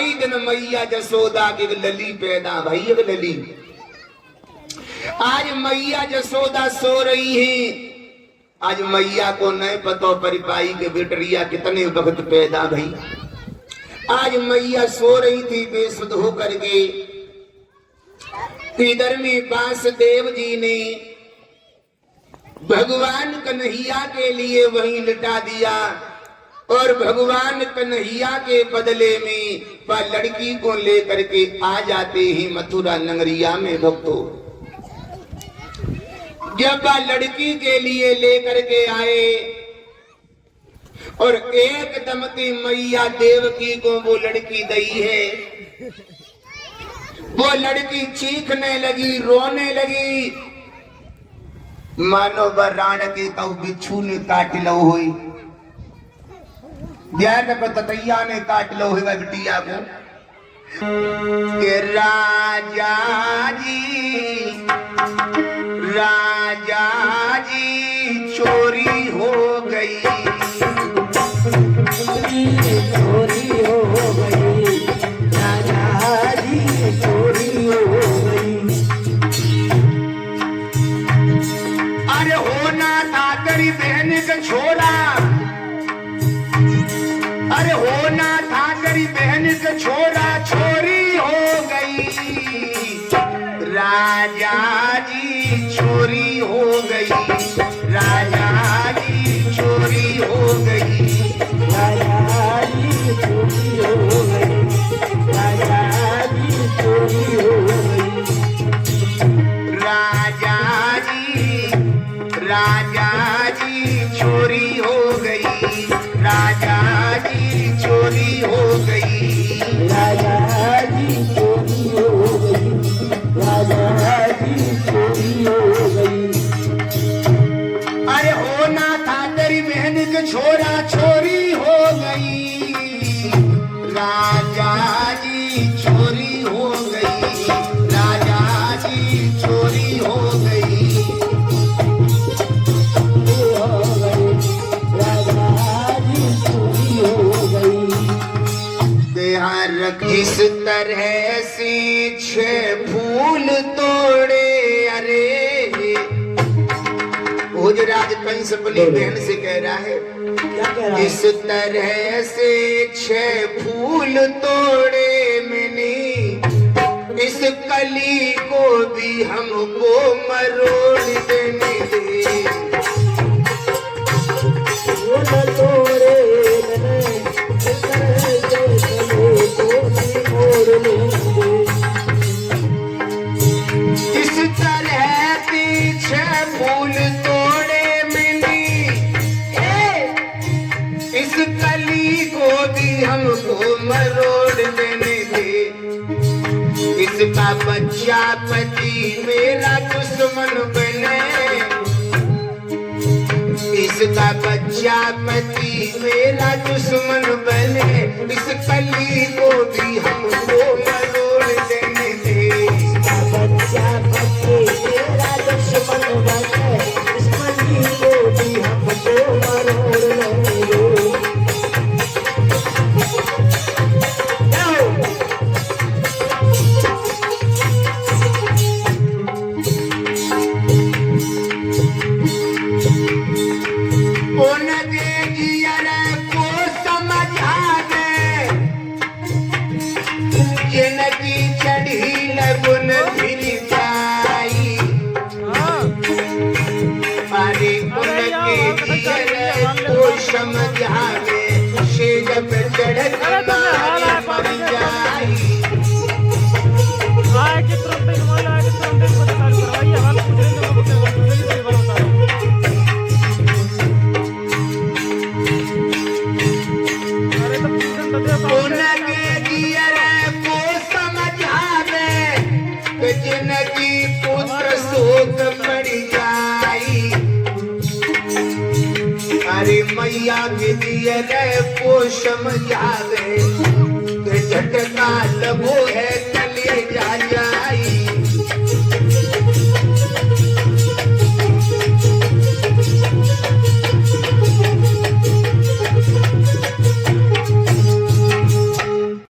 ही दिन मैया जसोदा के लली पैदा भई। एक लली आज मैया जसोदा सो रही है। आज मैया को नहीं पतो परिपाई के बेटरिया कितने वक्त पैदा भई। आज मैया सो रही थी बेसुध होकर के। इधर में वासुदेव जी ने भगवान कन्हैया के लिए वहीं लिटा दिया और भगवान कन्हैया के बदले में वह लड़की को लेकर के आ जाते ही मथुरा नगरिया में भक्तों। जब वह लड़की के लिए लेकर के आए और एकदम की मैया देवकी को वो लड़की दी है। वो लड़की चीखने लगी, रोने लगी, मानो बराण के कहू बिच्छू ने काट लो हुई, ध्यान को ततैया ने काट लो हुई बिटिया को। राजा जी, राजा जी चोरी हो गई, चोरी हो गई, राजा जी चोरी हो गई। अरे होना था तेरी बहन का छोरा, अरे होना था तेरी बहन का छोरा, चोरी हो गई। राजा जी चोरी हो गई, राजा जी चोरी हो गई, राजा जी चोरी हो गई, राजा जी चोरी हो गई। राजा जी, राजा जी चोरी हो गई, राजा जी चोरी हो गई, राजा जी चोरी हो गई, राजा जी चोरी हो गई। अरे होना था तेरी बहन का छोरा, चोरी हो गई। राजा जी चोरी हो गई, राजा जी चोरी हो गई, राजा जी चोरी हो गई। बिहार किस तरह से छह फूल तोड़े, अरे भोजराज कंस अपनी बहन से कह रहा है, क्या कह रहा है? इस तरह से छह फूल तोड़े मैंने, इस कली को भी हमको मरोड़ देने दे। फूल तोड़े मैंने, इस तरह से कली को भी मोड़ लेंगे। इस तरह के छह फूल तोड़े मैंने, इस कली को भी हमको मरोड़ देने दे। इसका बच्चा पति मेरा दुश्मन बने, इसका बच्चा पति मेरा दुश्मन बने, इस कली को भी हमको मरोड़ देने दे। इसका बच्चा पति मेरा दुश्मन बने, इस कली को भी हमको मरोड़ लेंगे। समझावे से जब चढ़त मारे मर जाई। जिनकी पुत्र शोक पड़ जाई। अरे मैया के दिए को समझावे, झटका लगो